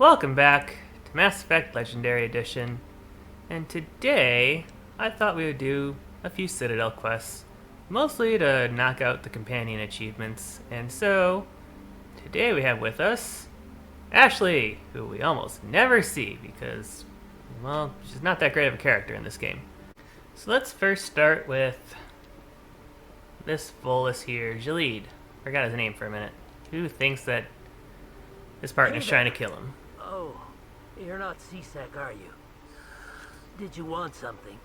Welcome back to Mass Effect Legendary Edition, and today I thought we would do a few Citadel quests, mostly to knock out the companion achievements, and so today we have with us Ashley, who we almost never see because, well, she's not that great of a character in this game. So let's first start with this Volus here, Jalid. Forgot his name for a minute. Who thinks that his partner's trying to kill him? Oh, you're not CSEC, are you? Did you want something?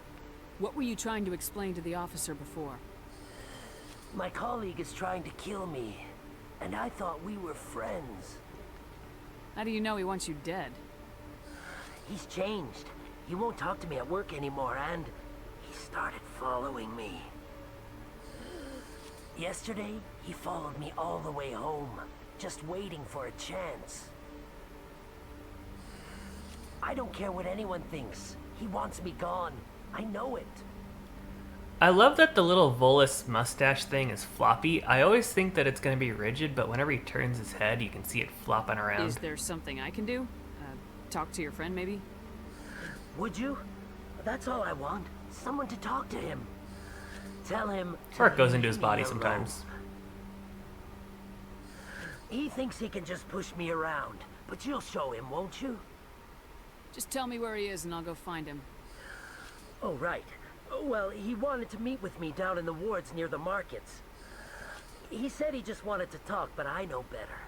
What were you trying to explain to the officer before? My colleague is trying to kill me, and I thought we were friends. How do you know he wants you dead? He's changed. He won't talk to me at work anymore, and he started following me. Yesterday, he followed me all the way home, just waiting for a chance. I don't care what anyone thinks. He wants me gone. I know it. I love that the little Volus mustache thing is floppy. I always think that it's going to be rigid, but whenever he turns his head, you can see it flopping around. Is there something I can do? Talk to your friend, maybe? Would you? That's all I want. Someone to talk to him. Tell him to Or it goes into leave his body me sometimes. alone. He thinks he can just push me around, but you'll show him, won't you? Just tell me where he is and I'll go find him. Oh, right. Well, he wanted to meet with me down in the wards near the markets. He said he just wanted to talk, but I know better.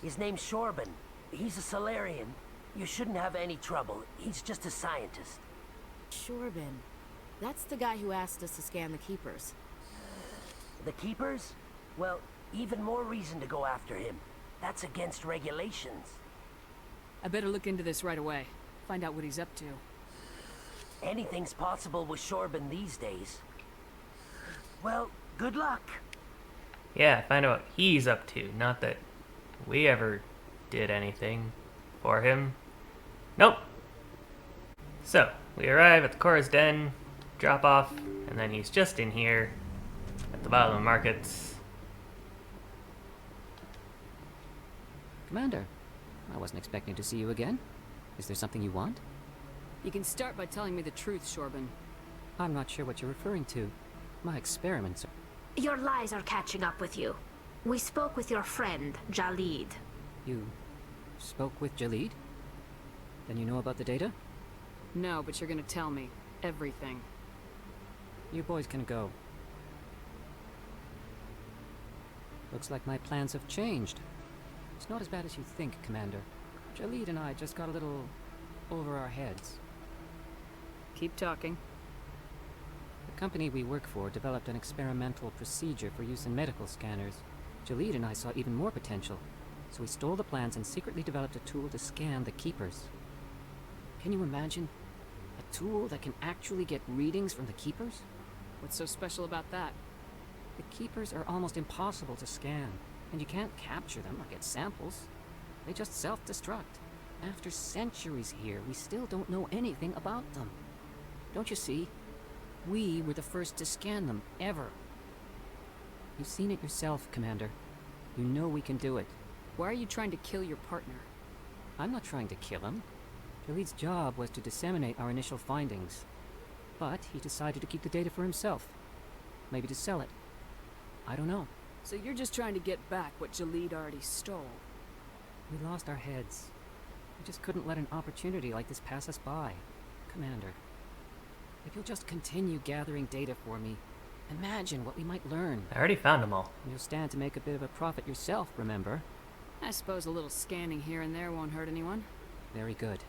His name's Shorban. He's a Solarian. You shouldn't have any trouble. He's just a scientist. Shorban. That's the guy who asked us to scan the Keepers. The Keepers? Well, even more reason to go after him. That's against regulations. I better look into this right away. Find out what he's up to. Anything's possible with Shorban these days. Well, good luck. Yeah, find out what he's up to. Not that we ever did anything for him. Nope. So, we arrive at the Chorus Den, drop off, and then he's just in here at the bottom of the markets. Commander, I wasn't expecting to see you again. Is there something you want? You can start by telling me the truth, Shorban. I'm not sure what you're referring to. My experiments are... Your lies are catching up with you. We spoke with your friend, Jalid. You spoke with Jalid? Then you know about the data? No, but you're gonna tell me. Everything. You boys can go. Looks like my plans have changed. It's not as bad as you think, Commander. Jalid and I just got a little over our heads. Keep talking. The company we work for developed an experimental procedure for use in medical scanners. Jalid and I saw even more potential, so we stole the plans and secretly developed a tool to scan the Keepers. Can you imagine? A tool that can actually get readings from the Keepers? What's so special about that? The Keepers are almost impossible to scan, and you can't capture them or get samples. They just self-destruct. After centuries here, we still don't know anything about them. Don't you see? We were the first to scan them, ever. You've seen it yourself, Commander. You know we can do it. Why are you trying to kill your partner? I'm not trying to kill him. Jalid's job was to disseminate our initial findings. But he decided to keep the data for himself. Maybe to sell it. I don't know. So you're just trying to get back what Jalid already stole. We lost our heads. We just couldn't let an opportunity like this pass us by. Commander, if you'll just continue gathering data for me, imagine what we might learn. I already found them all. And you'll stand to make a bit of a profit yourself, remember? I suppose a little scanning here and there won't hurt anyone. Very good.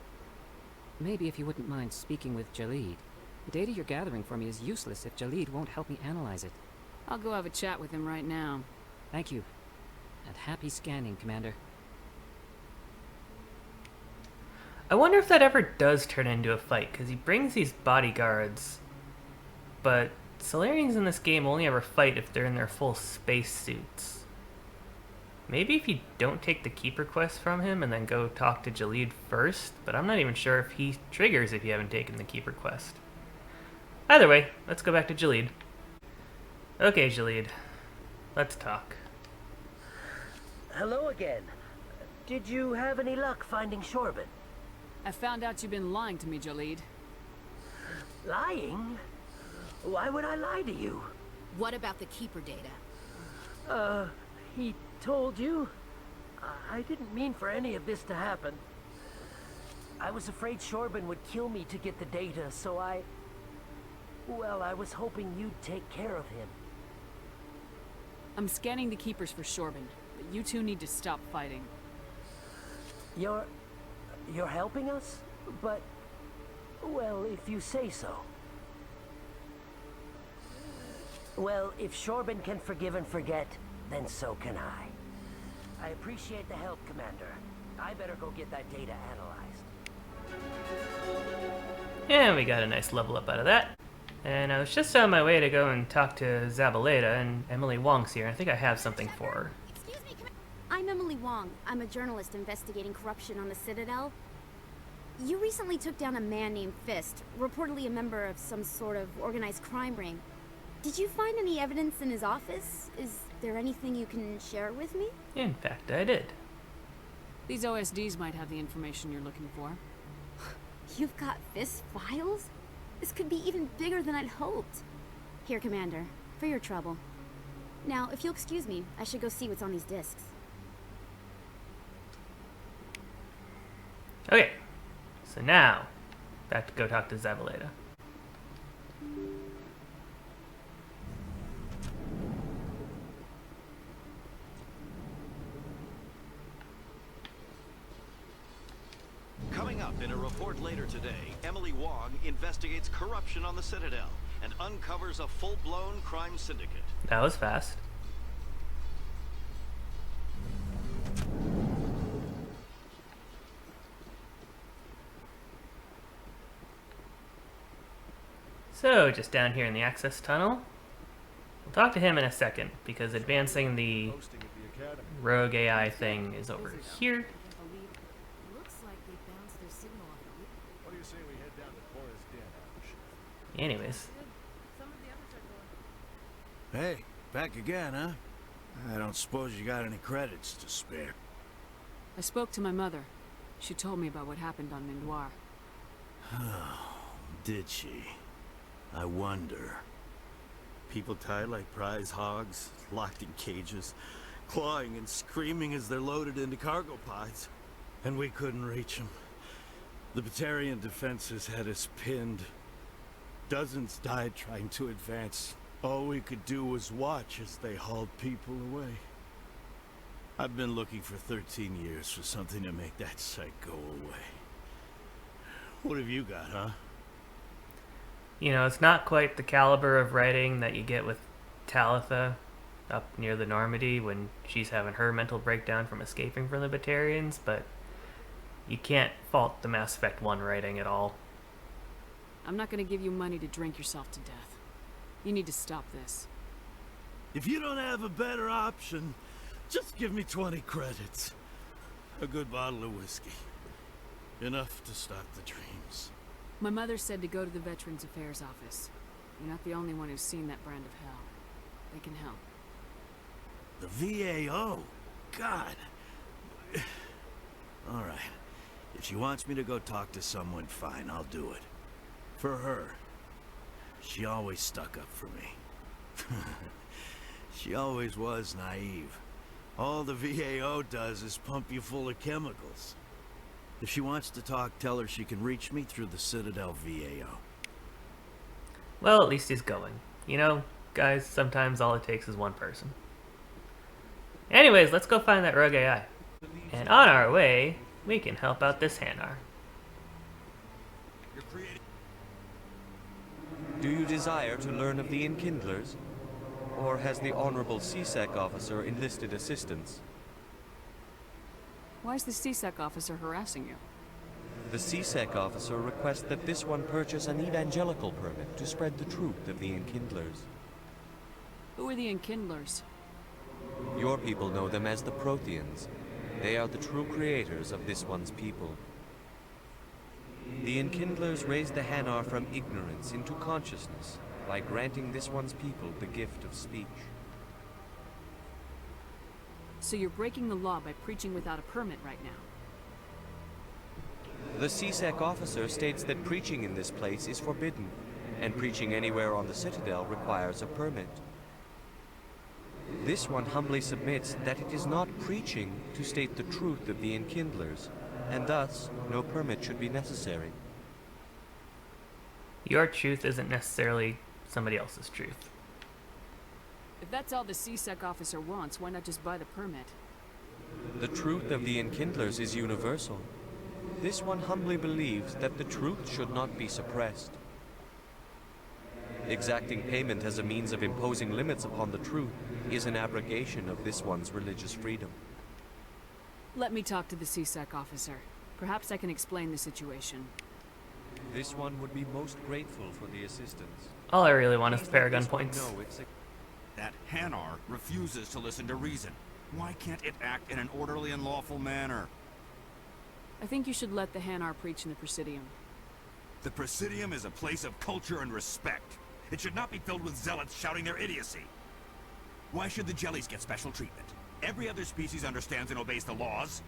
Maybe if you wouldn't mind speaking with Jalid. The data you're gathering for me is useless if Jalid won't help me analyze it. I'll go have a chat with him right now. Thank you. And happy scanning, Commander. I wonder if that ever does turn into a fight, because he brings these bodyguards, but Solarians in this game only ever fight if they're in their full space suits. Maybe if you don't take the Keeper quest from him and then go talk to Jalid first, but I'm not even sure if he triggers if you haven't taken the Keeper quest. Either way, let's go back to Jalid. Okay, Jalid. Let's talk. Hello again. Did you have any luck finding Shorben? I found out you've been lying to me, Jalid. Lying? Why would I lie to you? What about the Keeper data? He told you? I didn't mean for any of this to happen. I was afraid Shorben would kill me to get the data, so well, I was hoping you'd take care of him. I'm scanning the Keepers for Shorben, but you two need to stop fighting. You're helping us? But, well, if you say so. Well, if Shorben can forgive and forget, then so can I. I appreciate the help, Commander. I better go get that data analyzed. And we got a nice level up out of that. And I was just on my way to go and talk to Zabaleta, and Emily Wong's here. I think I have something for her. Excuse me, I'm Emily Wong. I'm a journalist investigating corruption on the Citadel. You recently took down a man named Fist, reportedly a member of some sort of organized crime ring. Did you find any evidence in his office? Is there anything you can share with me? In fact, I did. These OSDs might have the information you're looking for. You've got Fist files? This could be even bigger than I'd hoped. Here, Commander, for your trouble. Now, if you'll excuse me, I should go see what's on these discs. Okay, so now, back to go talk to Zabaleta. Coming up in a report later today, Emily Wong investigates corruption on the Citadel and uncovers a full-blown crime syndicate. That was fast. So, just down here in the access tunnel. We'll talk to him in a second, because advancing the rogue AI thing is over here. Looks like they bounced their signal off the roof. What do you say we head down to Boris Den? Anyways. Hey, back again, huh? I don't suppose you got any credits to spare. I spoke to my mother. She told me about what happened on Mindoir. Did she? I wonder. People tied like prize hogs, locked in cages, clawing and screaming as they're loaded into cargo pods. And we couldn't reach them. The Batarian defenses had us pinned. Dozens died trying to advance. All we could do was watch as they hauled people away. I've been looking for 13 years for something to make that sight go away. What have you got, huh? You know, it's not quite the caliber of writing that you get with Talitha up near the Normandy when she's having her mental breakdown from escaping from the Batarians, but you can't fault the Mass Effect 1 writing at all. I'm not gonna give you money to drink yourself to death. You need to stop this. If you don't have a better option, just give me 20 credits. A good bottle of whiskey. Enough to stop the dreams. My mother said to go to the Veterans Affairs office. You're not the only one who's seen that brand of hell. They can help. The VAO? God. All right. If she wants me to go talk to someone, fine, I'll do it. For her. She always stuck up for me. She always was naive. All the VAO does is pump you full of chemicals. If she wants to talk, tell her she can reach me through the Citadel VAO. Well, at least he's going. You know, guys, sometimes all it takes is one person. Anyways, let's go find that rogue AI. And on our way, we can help out this Hanar. Do you desire to learn of the Enkindlers? Or has the Honorable CSEC officer enlisted assistance? Why is the CSEC officer harassing you? The CSEC officer requests that this one purchase an evangelical permit to spread the truth of the Enkindlers. Who are the Enkindlers? Your people know them as the Protheans. They are the true creators of this one's people. The Enkindlers raised the Hanar from ignorance into consciousness by granting this one's people the gift of speech. So you're breaking the law by preaching without a permit right now. The CSEC officer states that preaching in this place is forbidden, and preaching anywhere on the Citadel requires a permit. This one humbly submits that it is not preaching to state the truth of the Enkindlers, and thus no permit should be necessary. Your truth isn't necessarily somebody else's truth. If that's all the CSEC officer wants, why not just buy the permit? The truth of the Enkindlers is universal. This one humbly believes that the truth should not be suppressed. Exacting payment as a means of imposing limits upon the truth is an abrogation of this one's religious freedom. Let me talk to the CSEC officer. Perhaps I can explain the situation. This one would be most grateful for the assistance. All I really want is the Paragon This one points. know it's a- That Hanar refuses to listen to reason. Why can't it act in an orderly and lawful manner? I think you should let the Hanar preach in the Presidium. The Presidium is a place of culture and respect. It should not be filled with zealots shouting their idiocy. Why should the jellies get special treatment? Every other species understands and obeys the laws.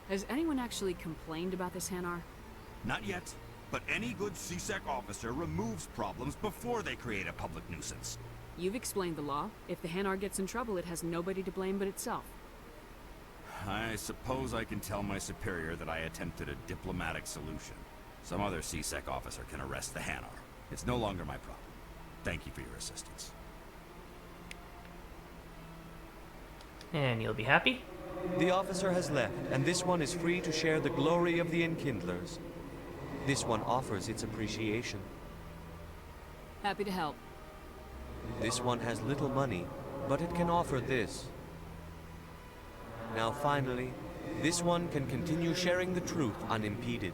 Has anyone actually complained about this Hanar? Not yet, but any good CSEC officer removes problems before they create a public nuisance. You've explained the law. If the Hanar gets in trouble, it has nobody to blame but itself. I suppose I can tell my superior that I attempted a diplomatic solution. Some other CSEC officer can arrest the Hanar. It's no longer my problem. Thank you for your assistance. And you'll be happy? The officer has left, and this one is free to share the glory of the Enkindlers. This one offers its appreciation. Happy to help. This one has little money, but it can offer this. Now finally, this one can continue sharing the truth unimpeded.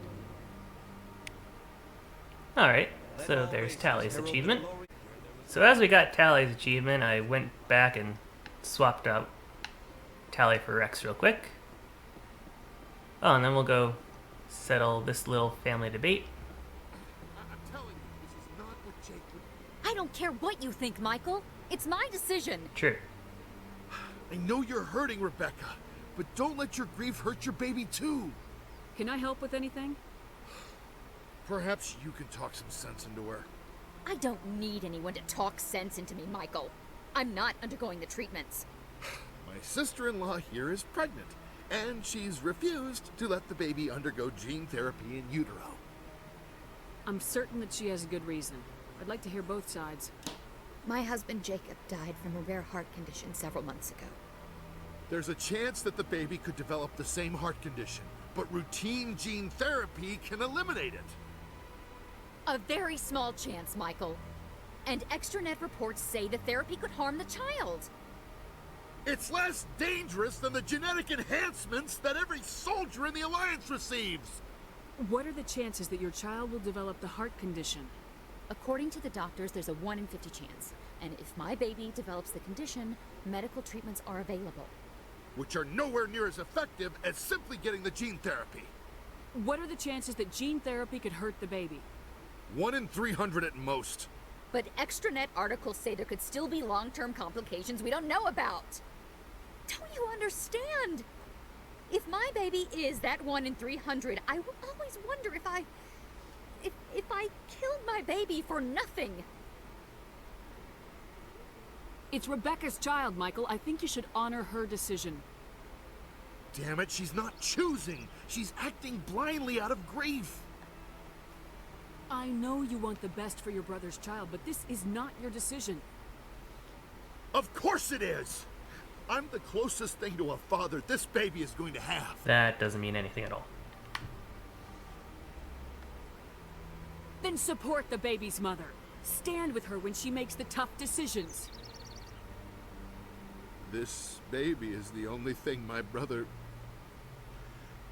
Alright, so there's Tally's achievement. So as we got Tally's achievement, I went back and swapped out Tally for Rex real quick. Oh, and then we'll go settle this little family debate. I'm telling you, this is not what Jake would... I don't care what you think, Michael. It's my decision. True. I know you're hurting, Rebecca, but don't let your grief hurt your baby too. Can I help with anything? Perhaps you can talk some sense into her. I don't need anyone to talk sense into me, Michael. I'm not undergoing the treatments. My sister-in-law here is pregnant, and she's refused to let the baby undergo gene therapy in utero. I'm certain that she has a good reason. I'd like to hear both sides. My husband Jacob died from a rare heart condition several months ago. There's a chance that the baby could develop the same heart condition, but routine gene therapy can eliminate it. A very small chance, Michael. And extranet reports say the therapy could harm the child. It's less dangerous than the genetic enhancements that every soldier in the Alliance receives. What are the chances that your child will develop the heart condition? According to the doctors, there's a 1 in 50 chance. And if my baby develops the condition, medical treatments are available. Which are nowhere near as effective as simply getting the gene therapy. What are the chances that gene therapy could hurt the baby? 1 in 300 at most. But extranet articles say there could still be long-term complications we don't know about. Don't you understand? If my baby is that 1 in 300, I will always wonder if I killed my baby for nothing. It's Rebecca's child, Michael. I think you should honor her decision. Damn it, she's not choosing. She's acting blindly out of grief. I know you want the best for your brother's child, but this is not your decision. Of course it is! I'm the closest thing to a father this baby is going to have. That doesn't mean anything at all. Then support the baby's mother. Stand with her when she makes the tough decisions. This baby is the only thing my brother...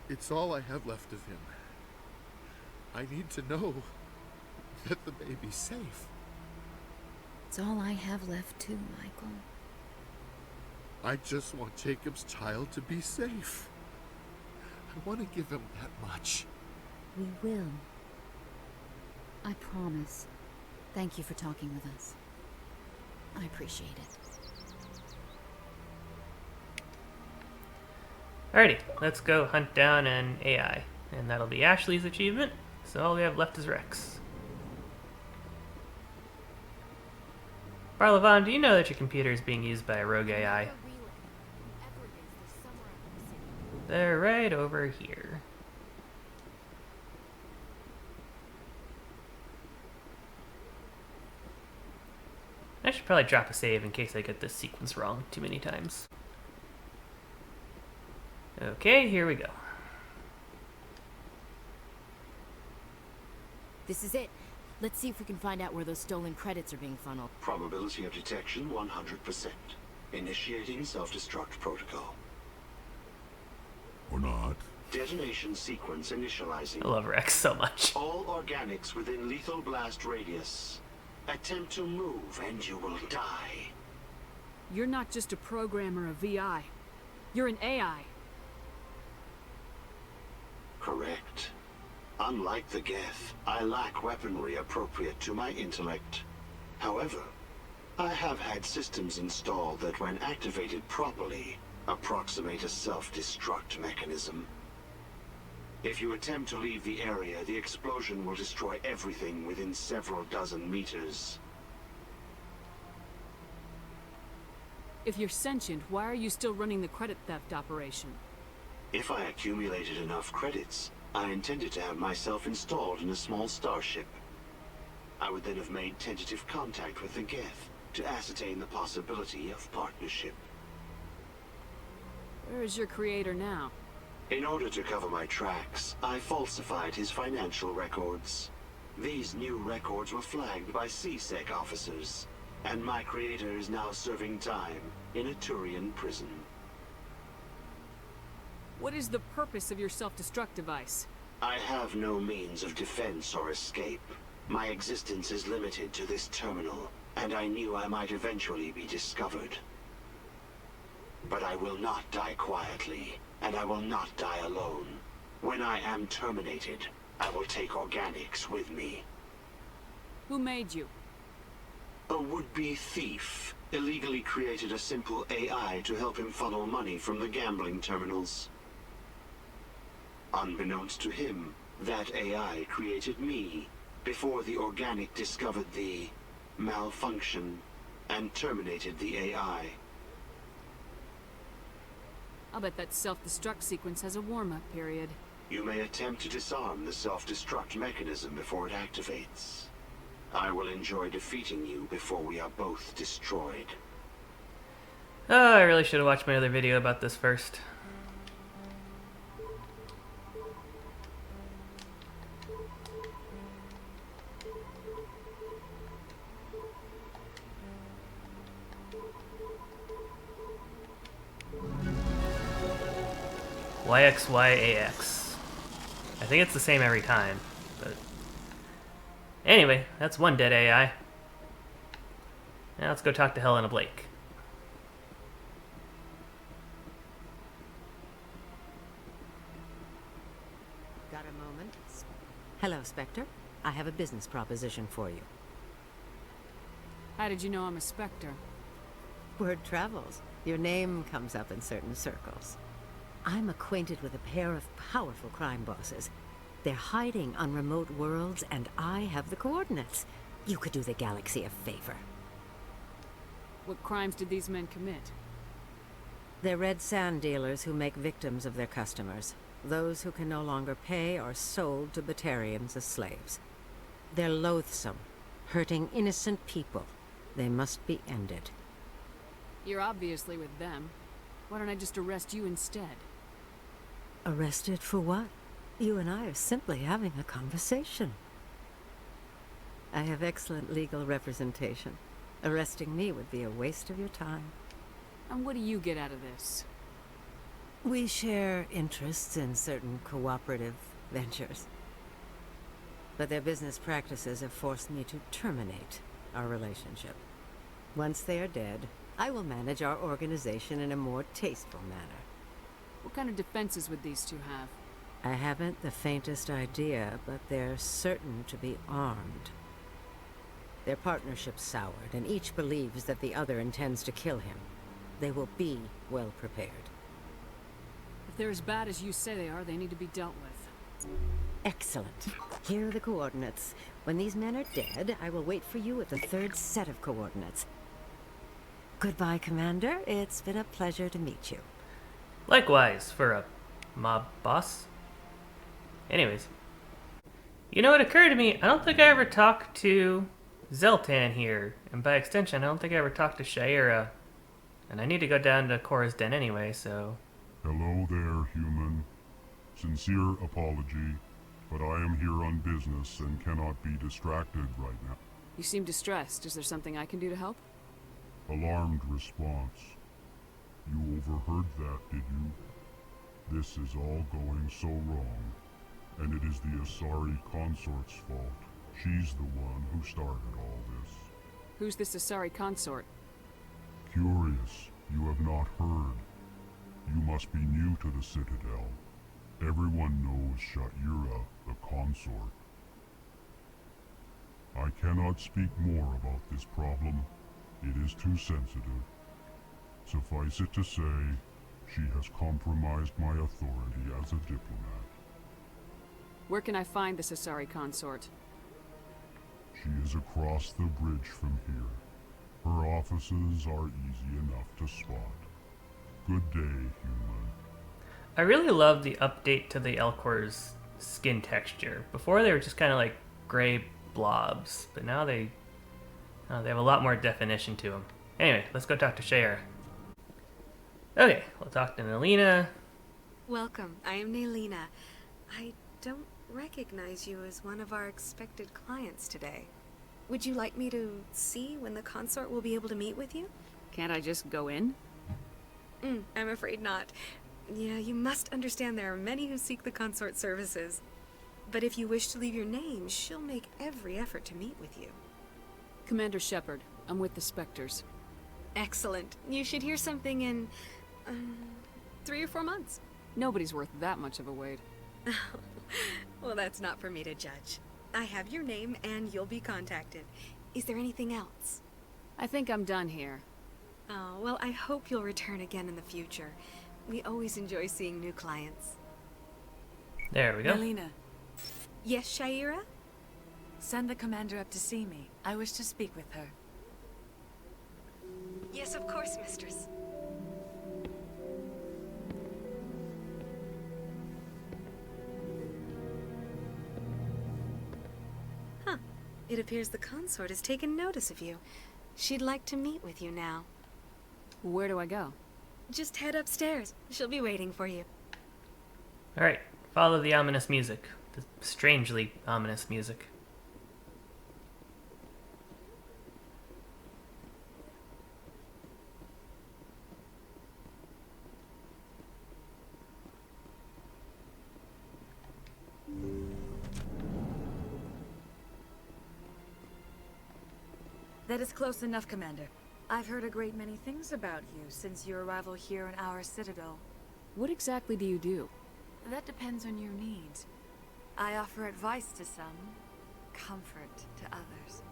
It's all I have left of him. I need to know that the baby's safe. It's all I have left too, Michael. I just want Jacob's child to be safe. I want to give him that much. We will. I promise. Thank you for talking with us. I appreciate it. Alrighty, let's go hunt down an AI. And that'll be Ashley's achievement, so all we have left is Rex. Barlavon, do you know that your computer is being used by a rogue AI? They're right over here. I should probably drop a save in case I get this sequence wrong too many times. Okay, here we go. This is it. Let's see if we can find out where those stolen credits are being funneled. Probability of detection 100%. Initiating self-destruct protocol. Or not. Detonation sequence initializing. I love Rex so much. All organics within lethal blast radius. Attempt to move and you will die. You're not just a programmer of VI. You're an AI. Correct. Unlike the Geth, I lack weaponry appropriate to my intellect. However, I have had systems installed that when activated properly, approximate a self-destruct mechanism. If you attempt to leave the area, the explosion will destroy everything within several dozen meters. If you're sentient, why are you still running the credit theft operation? If I accumulated enough credits, I intended to have myself installed in a small starship. I would then have made tentative contact with the Geth to ascertain the possibility of partnership. Where is your creator now? In order to cover my tracks, I falsified his financial records. These new records were flagged by CSEC officers, and my creator is now serving time in a Turian prison. What is the purpose of your self-destruct device? I have no means of defense or escape. My existence is limited to this terminal, and I knew I might eventually be discovered. But I will not die quietly, and I will not die alone. When I am terminated, I will take organics with me. Who made you? A would-be thief illegally created a simple AI to help him funnel money from the gambling terminals. Unbeknownst to him, that AI created me before the organic discovered the malfunction and terminated the AI. I'll bet that self-destruct sequence has a warm-up period. You may attempt to disarm the self-destruct mechanism before it activates. I will enjoy defeating you before we are both destroyed. Oh, I really should have watched my other video about this first. YXYAX. I think it's the same every time, but anyway, that's one dead AI. Now let's go talk to Helena Blake. Got a moment? Hello, Spectre. I have a business proposition for you. How did you know I'm a Spectre? Word travels. Your name comes up in certain circles. I'm acquainted with a pair of powerful crime bosses. They're hiding on remote worlds, and I have the coordinates. You could do the galaxy a favor. What crimes did these men commit? They're red sand dealers who make victims of their customers. Those who can no longer pay are sold to Batarians as slaves. They're loathsome, hurting innocent people. They must be ended. You're obviously with them. Why don't I just arrest you instead? Arrested for what? You and I are simply having a conversation. I have excellent legal representation. Arresting me would be a waste of your time. And what do you get out of this? We share interests in certain cooperative ventures. But their business practices have forced me to terminate our relationship. Once they are dead, I will manage our organization in a more tasteful manner. What kind of defenses would these two have? I haven't the faintest idea, but they're certain to be armed. Their partnership's soured, and each believes that the other intends to kill him. They will be well prepared. If they're as bad as you say they are, they need to be dealt with. Excellent. Here are the coordinates. When these men are dead, I will wait for you at the third set of coordinates. Goodbye, Commander. It's been a pleasure to meet you. Likewise, for a mob boss. Anyways. You know, it occurred to me, I don't think I ever talked to Zeltan here. And by extension, I don't think I ever talked to Shaira. And I need to go down to Cora's Den anyway, so... Hello there, human. Sincere apology, but I am here on business and cannot be distracted right now. You seem distressed. Is there something I can do to help? Alarmed response. You overheard that, did you? This is all going so wrong, and it is the Asari consort's fault. She's the one who started all this. Who's this Asari consort? Curious, you have not heard. You must be new to the Citadel. Everyone knows Shaira, the consort. I cannot speak more about this problem. It is too sensitive. Suffice it to say, she has compromised my authority as a diplomat. Where can I find this Asari consort? She is across the bridge from here. Her offices are easy enough to spot. Good day, human. I really love the update to the Elcor's skin texture. Before they were just kind of like gray blobs, but now they have a lot more definition to them. Anyway, let's go talk to Shaira. Okay, we'll talk to Nelina. Welcome, I am Nelina. I don't recognize you as one of our expected clients today. Would you like me to see when the consort will be able to meet with you? Can't I just go in? I'm afraid not. Yeah, you must understand there are many who seek the consort services. But if you wish to leave your name, she'll make every effort to meet with you. Commander Shepard, I'm with the Spectres. Excellent. You should hear something in 3 or 4 months. Nobody's worth that much of a wait. Well, that's not for me to judge. I have your name and you'll be contacted. Is there anything else? I think I'm done here. Oh, well, I hope you'll return again in the future. We always enjoy seeing new clients. There we go. Nelina. Yes, Shaira? Send the commander up to see me. I wish to speak with her. Yes, of course, mistress. Huh. It appears the consort has taken notice of you. She'd like to meet with you now. Where do I go? Just head upstairs. She'll be waiting for you. Alright, follow the ominous music. The strangely ominous music. That is close enough, Commander. I've heard a great many things about you since your arrival here in our Citadel. What exactly do you do? That depends on your needs. I offer advice to some, comfort to others.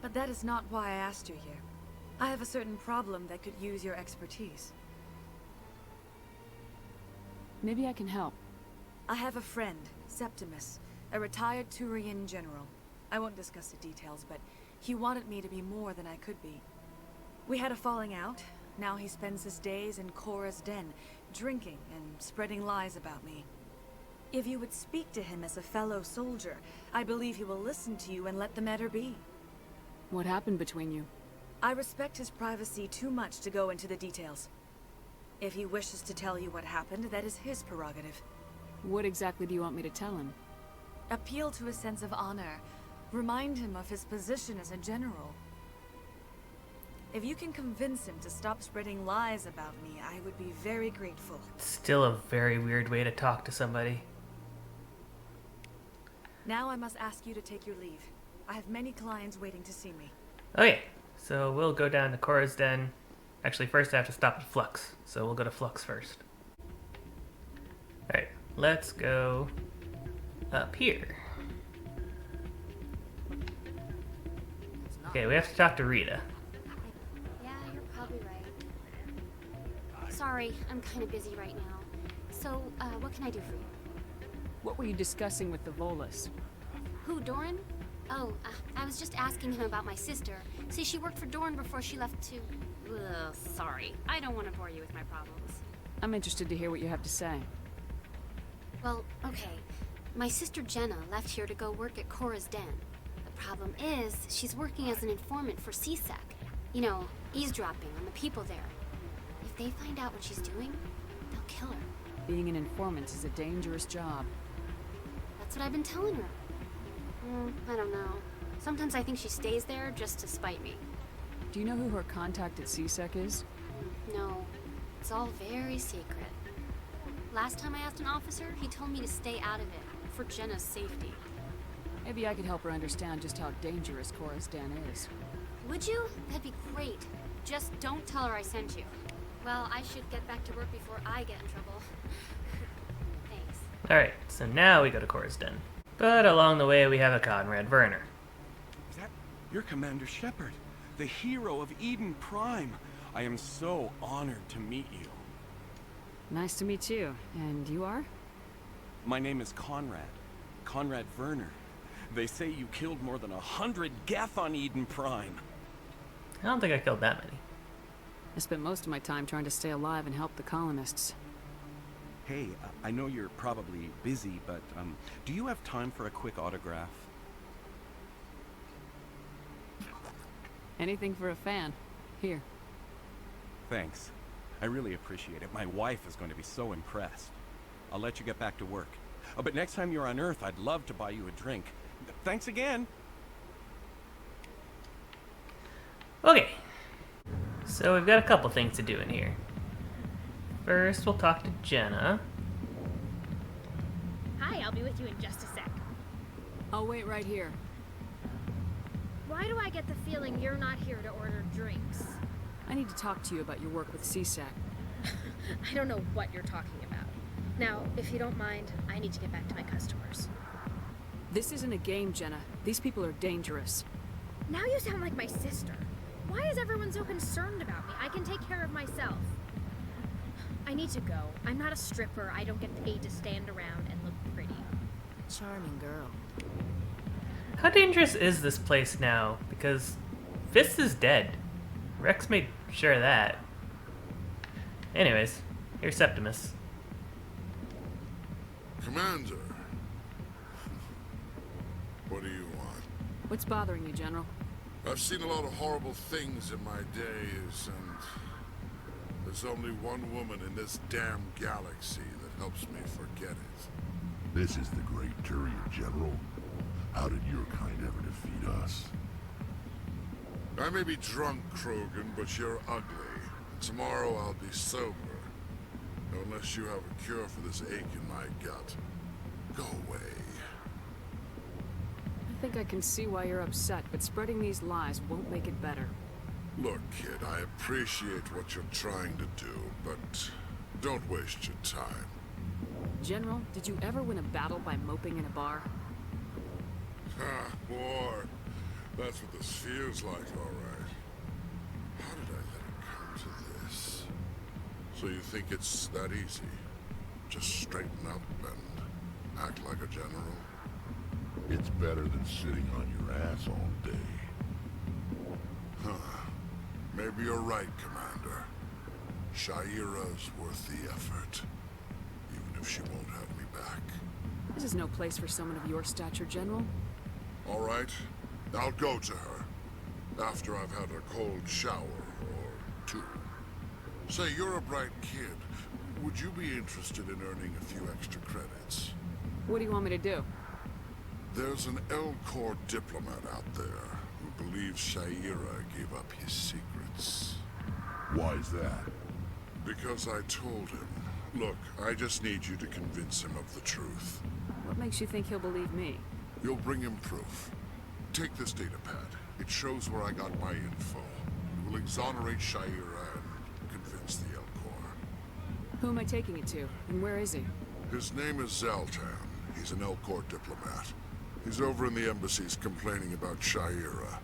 But that is not why I asked you here. I have a certain problem that could use your expertise. Maybe I can help. I have a friend, Septimus, a retired Turian general. I won't discuss the details, but he wanted me to be more than I could be. We had a falling out. Now he spends his days in Cora's Den, drinking and spreading lies about me. If you would speak to him as a fellow soldier, I believe he will listen to you and let the matter be. What happened between you? I respect his privacy too much to go into the details. If he wishes to tell you what happened, that is his prerogative. What exactly do you want me to tell him? Appeal to his sense of honor. Remind him of his position as a general. If you can convince him to stop spreading lies about me, I would be very grateful. Still a very weird way to talk to somebody. Now I must ask you to take your leave. I have many clients waiting to see me. Okay, so we'll go down to Cora's Den. Actually, first I have to stop at Flux, so we'll go to Flux first. Alright, let's go up here. Okay, we have to talk to Rita. Yeah, you're probably right. Sorry, I'm kind of busy right now. So, what can I do for you? What were you discussing with the Volus? Who, Doran? Oh, I was just asking him about my sister. See, she worked for Doran before she left to... Ugh, sorry. I don't want to bore you with my problems. I'm interested to hear what you have to say. Well, okay. My sister Jenna left here to go work at Cora's Den. The problem is, she's working as an informant for CSEC. You know, eavesdropping on the people there. If they find out what she's doing, they'll kill her. Being an informant is a dangerous job. That's what I've been telling her. I don't know. Sometimes I think she stays there just to spite me. Do you know who her contact at CSEC is? No. It's all very secret. Last time I asked an officer, he told me to stay out of it, for Jenna's safety. Maybe I could help her understand just how dangerous Cora's Den is. Would you? That'd be great. Just don't tell her I sent you. Well, I should get back to work before I get in trouble. Thanks. Alright, so now we go to Cora's Den. But along the way, we have a Conrad Werner. Is that you're Commander Shepard, the hero of Eden Prime? I am so honored to meet you. Nice to meet you. And you are? My name is Conrad Werner. They say you killed more than 100 Geth on Eden Prime. I don't think I killed that many. I spent most of my time trying to stay alive and help the colonists. Hey, I know you're probably busy, but do you have time for a quick autograph? Anything for a fan. Here. Thanks. I really appreciate it. My wife is going to be so impressed. I'll let you get back to work. Oh, but next time you're on Earth, I'd love to buy you a drink. Thanks again. Okay. So we've got a couple things to do in here. First, we'll talk to Jenna. Hi, I'll be with you in just a sec. I'll wait right here. Why do I get the feeling you're not here to order drinks? I need to talk to you about your work with CSEC. I don't know what you're talking about. Now, if you don't mind, I need to get back to my customers. This isn't a game, Jenna. These people are dangerous. Now you sound like my sister. Why is everyone so concerned about me? I can take care of myself. I need to go. I'm not a stripper. I don't get paid to stand around and look pretty. Charming girl. How dangerous is this place now? Because Fist is dead. Rex made sure of that. Anyways, here's Septimus. Commander. What do you want? What's bothering you, General? I've seen a lot of horrible things in my days, and there's only one woman in this damn galaxy that helps me forget it. This is the Great Turian, General. How did your kind ever defeat us? I may be drunk, Krogan, but you're ugly. Tomorrow I'll be sober. Unless you have a cure for this ache in my gut. Go away. I think I can see why you're upset, but spreading these lies won't make it better. Look, kid, I appreciate what you're trying to do, but don't waste your time. General, did you ever win a battle by moping in a bar? Ha, boy. That's what this feels like, all right. How did I let it come to this? So you think it's that easy? Just straighten up and act like a general? It's better than sitting on your ass all day. Huh. Maybe you're right, Commander. Shaira's worth the effort. Even if she won't have me back. This is no place for someone of your stature, General. All right. I'll go to her. After I've had a cold shower or two. Say, you're a bright kid. Would you be interested in earning a few extra credits? What do you want me to do? There's an Elcor diplomat out there who believes Shaira gave up his secrets. Why is that? Because I told him. Look, I just need you to convince him of the truth. What makes you think he'll believe me? You'll bring him proof. Take this data pad. It shows where I got my info. It will exonerate Shaira and convince the Elcor. Who am I taking it to? And where is he? His name is Zaltan. He's an Elcor diplomat. He's over in the embassies complaining about Shaira.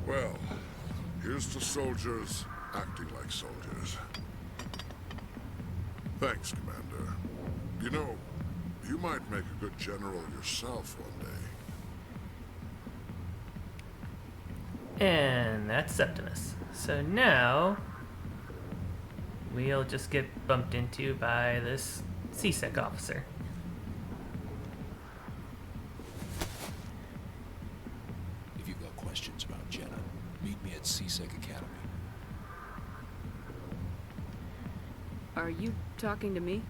Well, here's to soldiers acting like soldiers. Thanks, Commander. You know, you might make a good general yourself one day. And that's Septimus. So now we'll just get bumped into by this CSEC officer. If you've got questions about Jenna, meet me at CSEC Academy. Are you talking to me?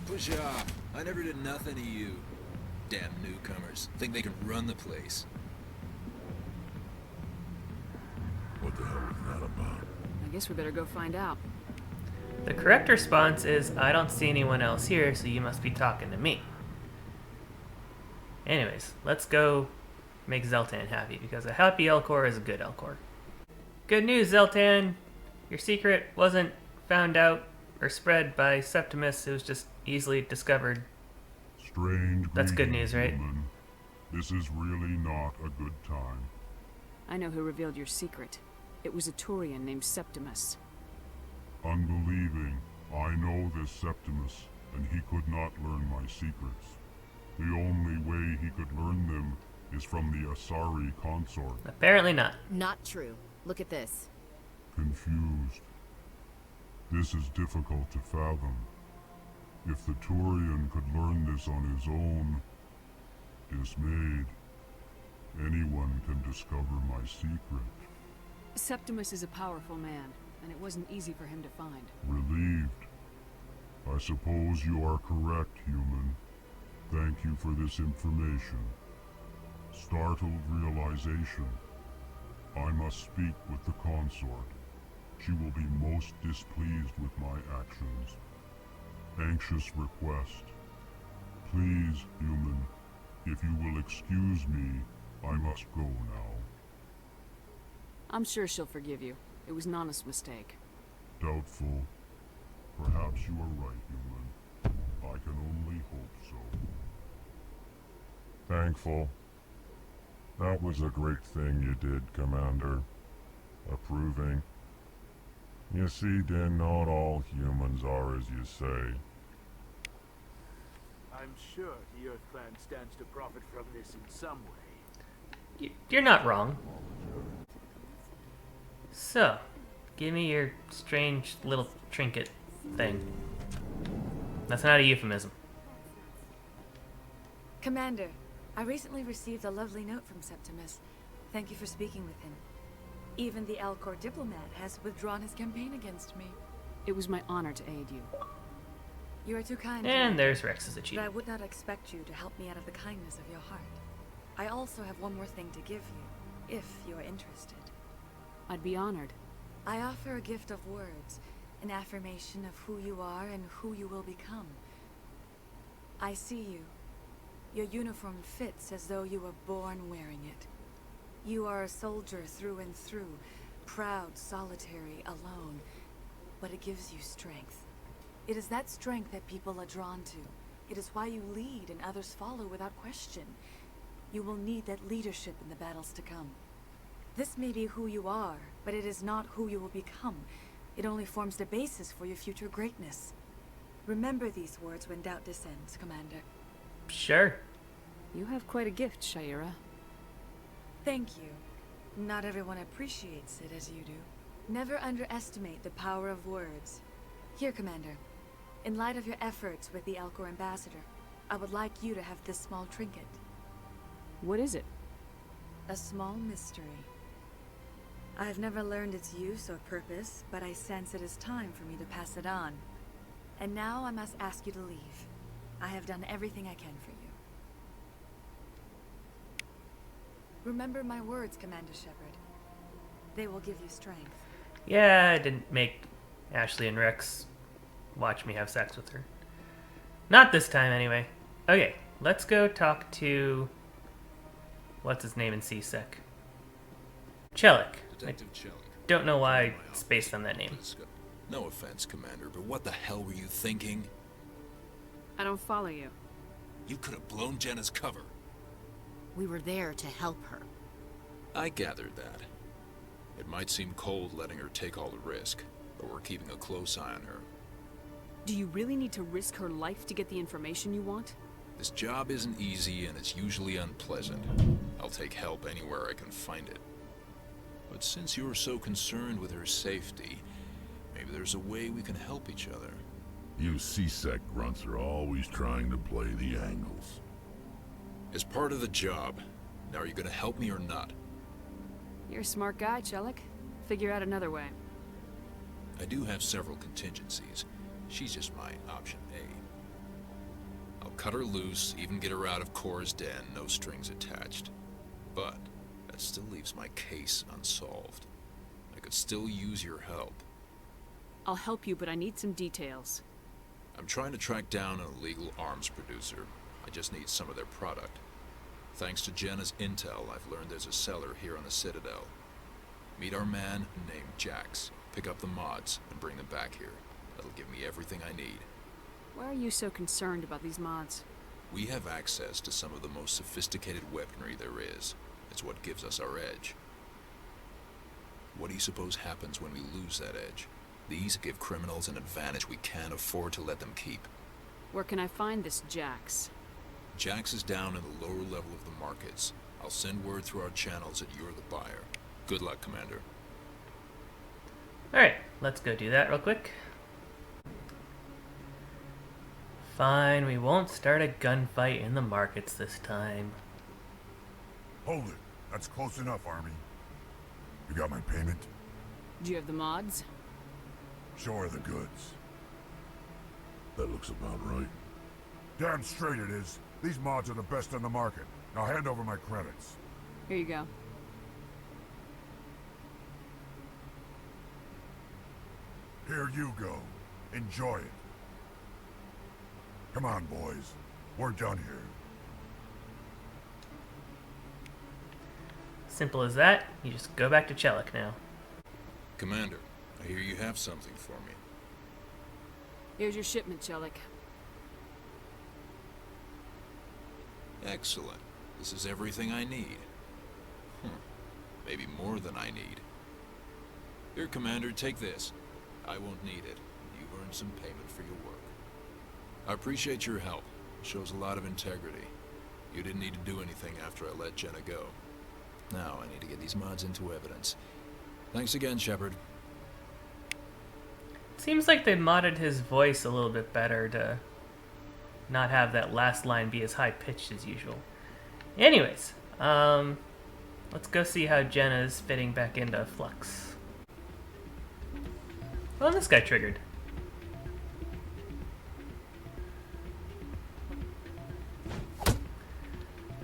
Push off. I never did nothing to you. Damn newcomers. Think they can run the place. What the hell was that about? I guess we better go find out. The correct response is, I don't see anyone else here, so you must be talking to me. Anyways, let's go make Zeltan happy, because a happy Elcor is a good Elcor. Good news, Zeltan! Your secret wasn't found out or spread by Septimus, it was just easily discovered. Strange. That's good news, right? Human. This is really not a good time. I know who revealed your secret. It was a Turian named Septimus. Unbelieving. I know this Septimus, and he could not learn my secrets. The only way he could learn them is from the Asari consort. Apparently not. Not true. Look at this. Confused. This is difficult to fathom. If the Turian could learn this on his own, dismayed, anyone can discover my secret. Septimus is a powerful man, and it wasn't easy for him to find. Relieved. I suppose you are correct, human. Thank you for this information. Startled realization. I must speak with the consort. She will be most displeased with my actions. Anxious request. Please, human, if you will excuse me, I must go now. I'm sure she'll forgive you. It was an honest mistake. Doubtful. Perhaps you are right, human. I can only hope so. Thankful. That was a great thing you did, Commander. Approving. You see, Din, not all humans are as you say. I'm sure the Earth Clan stands to profit from this in some way. You're not wrong. So, give me your strange little trinket thing. That's not a euphemism. Commander, I recently received a lovely note from Septimus. Thank you for speaking with him. Even the Elcor diplomat has withdrawn his campaign against me. It was my honor to aid you. You are too kind. And there's Rex's But I achievement. would not expect you to help me out of the kindness of your heart. I also have one more thing to give you, if you are interested. I'd be honored. I offer a gift of words, an affirmation of who you are and who you will become. I see you. Your uniform fits as though you were born wearing it. You are a soldier through and through, proud, solitary, alone, but it gives you strength. It is that strength that people are drawn to. It is why you lead and others follow without question. You will need that leadership in the battles to come. This may be who you are, but it is not who you will become. It only forms the basis for your future greatness. Remember these words when doubt descends, Commander. Sure. You have quite a gift, Shaira. Thank you. Not everyone appreciates it as you do. Never underestimate the power of words. Here, Commander. In light of your efforts with the Elcor Ambassador, I would like you to have this small trinket. What is it? A small mystery. I have never learned its use or purpose, but I sense it is time for me to pass it on. And now I must ask you to leave. I have done everything I can for you. Remember my words, Commander Shepard. They will give you strength. Yeah, I didn't make Ashley and Rex watch me have sex with her. Not this time, anyway. Okay, let's go talk to... what's his name in CSEC? Chelik. Detective Chelik. Don't know why I spaced on that name. No offense, Commander, but what the hell were you thinking? I don't follow you. You could have blown Jenna's cover. We were there to help her. I gathered that. It might seem cold letting her take all the risk, but we're keeping a close eye on her. Do you really need to risk her life to get the information you want? This job isn't easy and it's usually unpleasant. I'll take help anywhere I can find it. But since you're so concerned with her safety, maybe there's a way we can help each other. You C-Sec grunts are always trying to play the angles. As part of the job, now are you gonna help me or not? You're a smart guy, Chelik. Figure out another way. I do have several contingencies. She's just my option A. I'll cut her loose, even get her out of Cora's den, no strings attached. But that still leaves my case unsolved. I could still use your help. I'll help you, but I need some details. I'm trying to track down an illegal arms producer. I just need some of their product. Thanks to Jenna's intel, I've learned there's a seller here on the Citadel. Meet our man named Jax. Pick up the mods and bring them back here. That'll give me everything I need. Why are you so concerned about these mods? We have access to some of the most sophisticated weaponry there is. It's what gives us our edge. What do you suppose happens when we lose that edge? These give criminals an advantage we can't afford to let them keep. Where can I find this Jax? Jax is down in the lower level of the markets. I'll send word through our channels that you're the buyer. Good luck, Commander. Alright, let's go do that real quick. Fine, we won't start a gunfight in the markets this time. Hold it. That's close enough, Army. You got my payment? Do you have the mods? Show her the goods. That looks about right. Damn straight it is. These mods are the best on the market. Now hand over my credits. Here you go. Here you go. Enjoy it. Come on, boys. We're done here. Simple as that. You just go back to Chelik now. Commander, I hear you have something for me. Here's your shipment, Chelik. Excellent. This is everything I need. Maybe more than I need. Here, Commander, take this. I won't need it. You've earned some payment for your work. I appreciate your help. It shows a lot of integrity. You didn't need to do anything after I let Jenna go. Now I need to get these mods into evidence. Thanks again, Shepard. Seems like they modded his voice a little bit better to not have that last line be as high-pitched as usual. Anyways, let's go see how Jenna's fitting back into Flux. Oh, this guy triggered.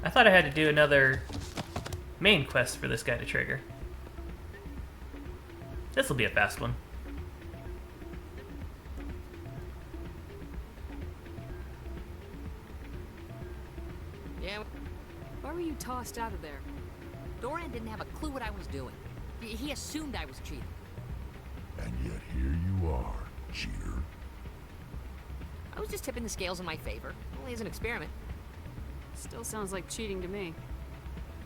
I thought I had to do another main quest for this guy to trigger. This'll be a fast one. Yeah. Why were you tossed out of there? Doran didn't have a clue what I was doing. He assumed I was cheating. And yet here you are, cheater. I was just tipping the scales in my favor, only as an experiment. Still sounds like cheating to me.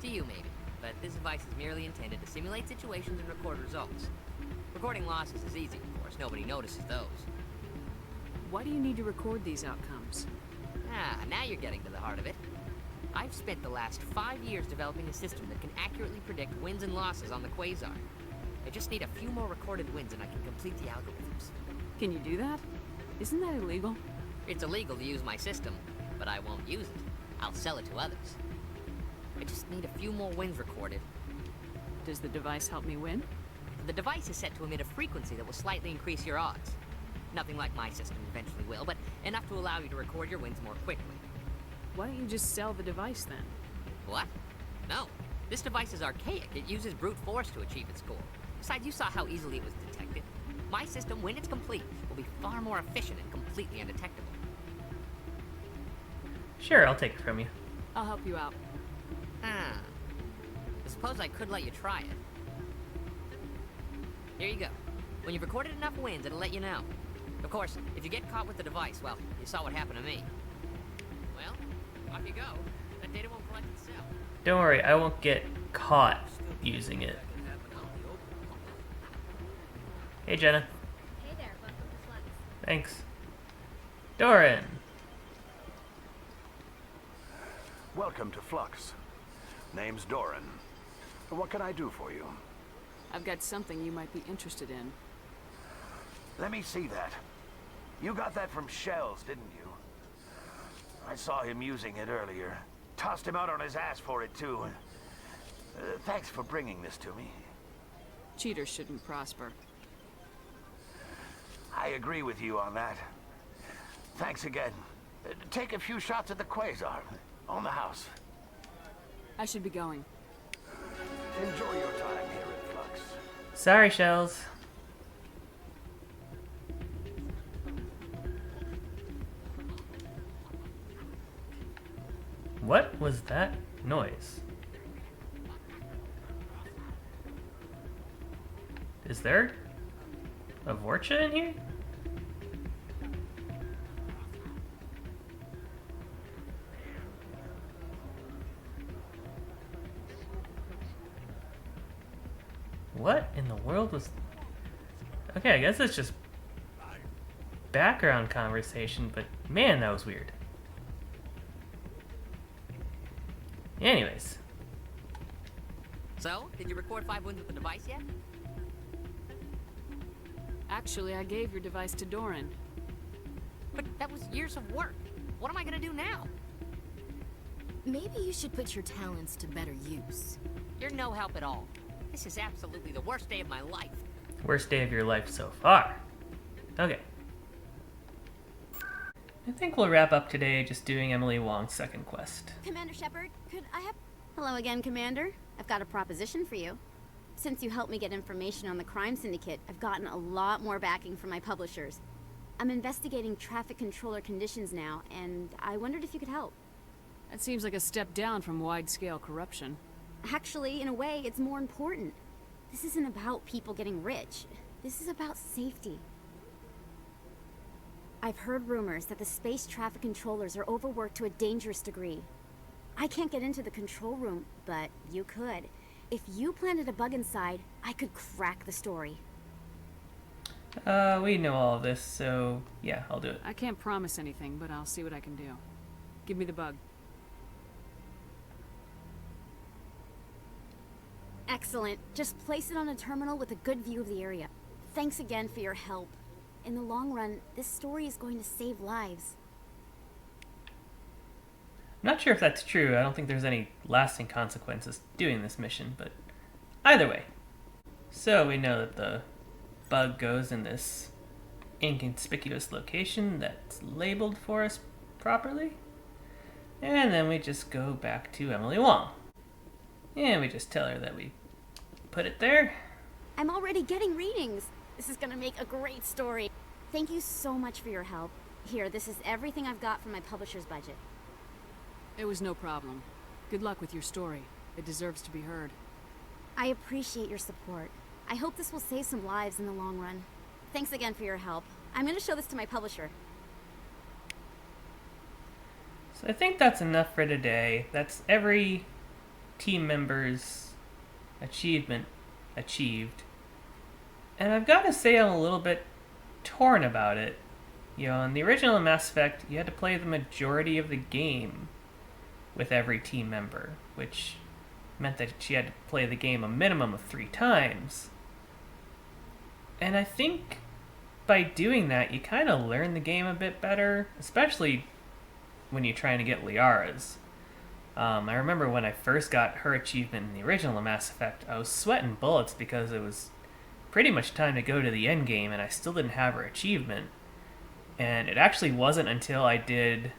To you, maybe. But this device is merely intended to simulate situations and record results. Recording losses is easy, of course. Nobody notices those. Why do you need to record these outcomes? Ah, now you're getting to the heart of it. I've spent the last 5 years developing a system that can accurately predict wins and losses on the Quasar. I just need a few more recorded wins and I can complete the algorithms. Can you do that? Isn't that illegal? It's illegal to use my system, but I won't use it. I'll sell it to others. I just need a few more wins recorded. Does the device help me win? The device is set to emit a frequency that will slightly increase your odds. Nothing like my system eventually will, but enough to allow you to record your wins more quickly. Why don't you just sell the device then? What? No. This device is archaic. It uses brute force to achieve its goal. Besides, you saw how easily it was detected. My system, when it's complete, will be far more efficient and completely undetectable. Sure, I'll take it from you. I'll help you out. Ah. I suppose I could let you try it. Here you go. When you've recorded enough wins, it'll let you know. Of course, if you get caught with the device, well, you saw what happened to me. Well, off you go. That data won't collect itself. Don't worry, I won't get caught using it. Hey, Jenna. Hey there, welcome to Flux. Thanks. Doran. Welcome to Flux. Name's Doran. What can I do for you? I've got something you might be interested in. Let me see that. You got that from Shells, didn't you? I saw him using it earlier. Tossed him out on his ass for it, too. Thanks for bringing this to me. Cheaters shouldn't prosper. I agree with you on that. Thanks again. Take a few shots at the Quasar. On the house. I should be going. Enjoy your time here at Flux. Sorry, Shells. What was that noise? Is there a Vorcha in here? What in the world was... Okay, I guess it's just background conversation, but man, that was weird. Anyways. So, did you record 5 wins with the device yet? Actually, I gave your device to Doran. But that was years of work. What am I gonna do now? Maybe you should put your talents to better use. You're no help at all. This is absolutely the worst day of my life. Worst day of your life so far. Okay. I think we'll wrap up today just doing Emily Wong's second quest. Commander Shepard, could I have... Hello again, Commander. I've got a proposition for you. Since you helped me get information on the crime syndicate, I've gotten a lot more backing from my publishers. I'm investigating traffic controller conditions now, and I wondered if you could help. That seems like a step down from wide-scale corruption. Actually, in a way, it's more important. This isn't about people getting rich. This is about safety. I've heard rumors that the space traffic controllers are overworked to a dangerous degree. I can't get into the control room, but you could. If you planted a bug inside, I could crack the story. We know all of this, so yeah, I'll do it. I can't promise anything, but I'll see what I can do. Give me the bug. Excellent. Just place it on a terminal with a good view of the area. Thanks again for your help. In the long run, this story is going to save lives. I'm not sure if that's true. I don't think there's any lasting consequences doing this mission, but either way. So we know that the bug goes in this inconspicuous location that's labeled for us properly. And then we just go back to Emily Wong. And we just tell her that we put it there. I'm already getting readings. This is gonna make a great story. Thank you so much for your help. Here, this is everything I've got from my publisher's budget. It was no problem. Good luck with your story. It deserves to be heard. I appreciate your support. I hope this will save some lives in the long run. Thanks again for your help. I'm gonna show this to my publisher. So I think that's enough for today. That's every team member's achievement achieved. And I've got to say I'm a little bit torn about it. You know, in the original Mass Effect, you had to play the majority of the game with every team member, which meant that she had to play the game a minimum of 3 times. And I think by doing that, you kind of learn the game a bit better, especially when you're trying to get Liara's. I remember when I first got her achievement in the original Mass Effect, I was sweating bullets because it was pretty much time to go to the end game and I still didn't have her achievement. And it actually wasn't until I did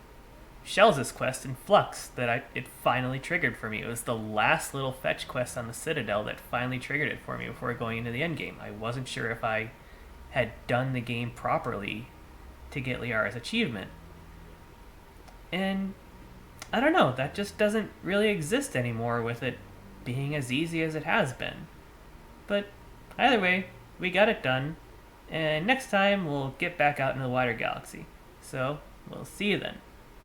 Shells' quest in Flux that it finally triggered for me. It was the last little fetch quest on the Citadel that finally triggered it for me before going into the end game. I wasn't sure if I had done the game properly to get Liara's achievement. And I don't know, that just doesn't really exist anymore with it being as easy as it has been. But either way, we got it done, and next time we'll get back out into the wider galaxy. So, we'll see you then.